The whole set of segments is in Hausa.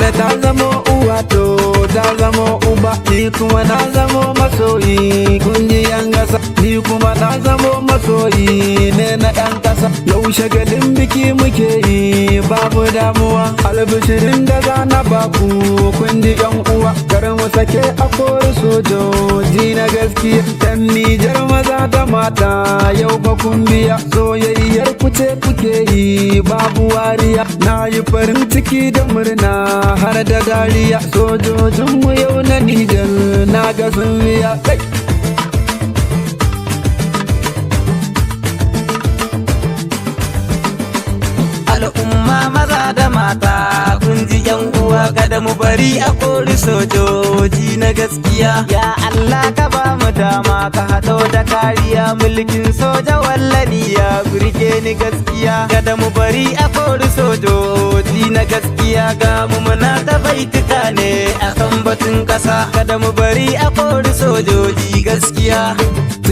Nijar ta zamo uwa to ta zamo uba, ni kuma na zamo masoyi kunji yan gasa, ni kuma na zamo masoyi ne na yan kasa. Yau shagalin biki muke yi babu damuwa, albishirin da za na baku kunji yan uwa. Kar mu sake a kori sojoji na gaskiya, yan Nijar maza da mata yau ba kun biya. Soyayyar kuce kuke yi babu wariya, na yi farin ciki da murna har da dariya. Sojojinmu yau na Nijar na ga sun biya. Al'umma maza da mata kun ji yan uwa, kada mu bari a kori sojoji na gaskiya. Ya Allah ka ba mu dama ka haɗo da kariya, mulkin soja wallani ya burge ni gaskiya. Kada mu bari a kori sojoji na gaskiya, ga mu muna ta baituka ne akan batun ƙasa. Kada mu bari a kori sojoji gaskiya.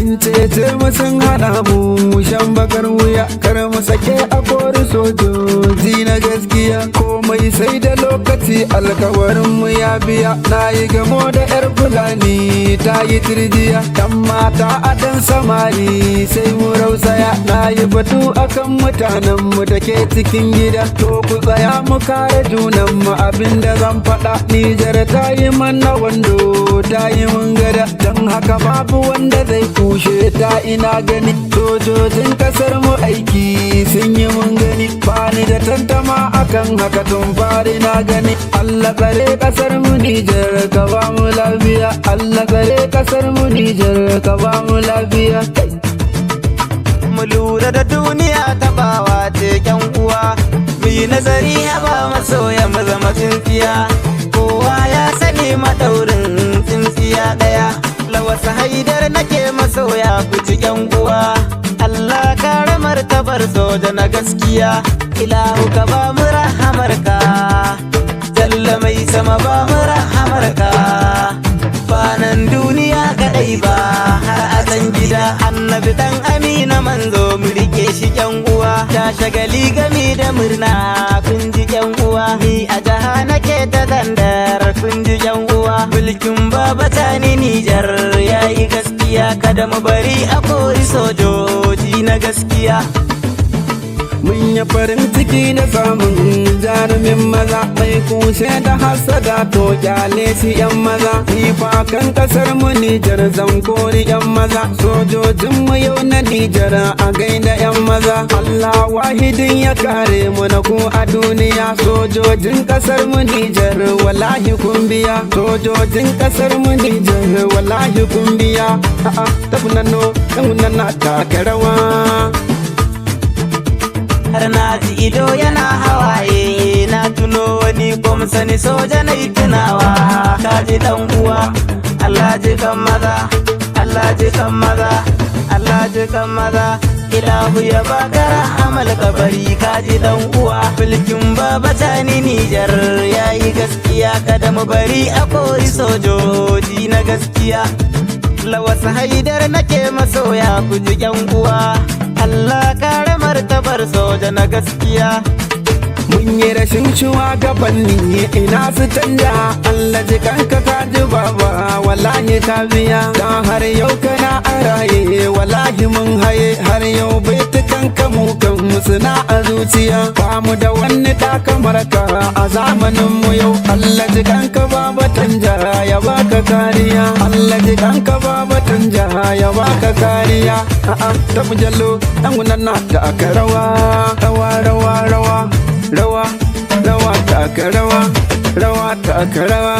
Sun cece mu sun hana mu shan bakar wuya, kar mu sake a kori sojoji na gaskiya. Komai sai da lokaci alkawarin mu ya biya, na yi gamo da yar Fulani ta yi turjiya. Dan mata a dan samari sai mu rausaya, na yi batu akan mutanen mu da ke cikin gida. To ku tsaya mu kare junan mu, abinda zan faɗa. Nijar ta yi mana wando ta yi mun gada, don haka babu wanda zai kushe ta ina gani. Sojojin kasar mu aiki sun yi mun gani, bani da tantama akan haka tun fari na gani. Allah tsare kasar mu Nijar ka ba mu lafiya, Allah tsare kasar mu Nijar ka ba mu lafiya. Mu lura da duniya ta bawa teken uwa, mu yi nazari a ba masoya mu zama tsintsiya. Kowa ya sani madaurin tsintsiya ɗaya, Lawas Haydar nake masoya ku ji yan uwa. Allah kare martabar soja na gaskiya, ilahu ka ba mu rahamarka, jalla mai sama ba mu rahamarka. Ba nan duniya kaɗai ba har a can gida, annabi dan amina manzo mu rike shi yan uwa. Ta shagali gami da murna kun ji yan uwa, ni a jaha nake ta zandar kun ji yan uwa. Mulkin baba tani Nijar yayi gaskiya, kada mu bari a kori sojoji na gaskiya. Mun yi farin ciki da samun jarumin maza, mai kushe da hasada to kyale shi yan maza. Kan kasar mu Nijar zan kori yan maza, sojojin mu yau na Nijar a gaida yan maza. Allah wahidin ya kare mu na ku a duniya. Sojojin kasar mu Nijar wallahi kun biya, sojojin kasar mu Nijar wallahi kun biya. Tabunano yan na taka rawa, har na ji ido yana hawaye, na tuno wani sani soja na tunawa. Ka ji dan uwa, Allah ji kan maza, Allah ji kan maza, Allah ji kan maza. Ilahu ya baka rahamal kabari. Ka ji dan uwa, mulkin baba tani Nijar yayi gaskiya, kada mu bari a kori sojoji na gaskiya. Lawas Haydar nake masoya ku ji yan uwa, Allah kare martabar soja na gaskiya. Mun yi rashin shugabanni ina su canja, Allah ji kanka ka ji baba wallahi ka biya. Dan har yau kana a raye wallahi mun haye, har yau baitukan ka mu kan suna a zuciya. Ba mu da wani da kamar ka a zamanin mu yau, Allah ji kanka baba tanja ya baka kariya, Allah ji kanka baba tanja ya baka kariya. Ta mujallo dan gunan na da aka rawa rawa rawa rawa rawa, rawa taka rawa, rawa taka rawa.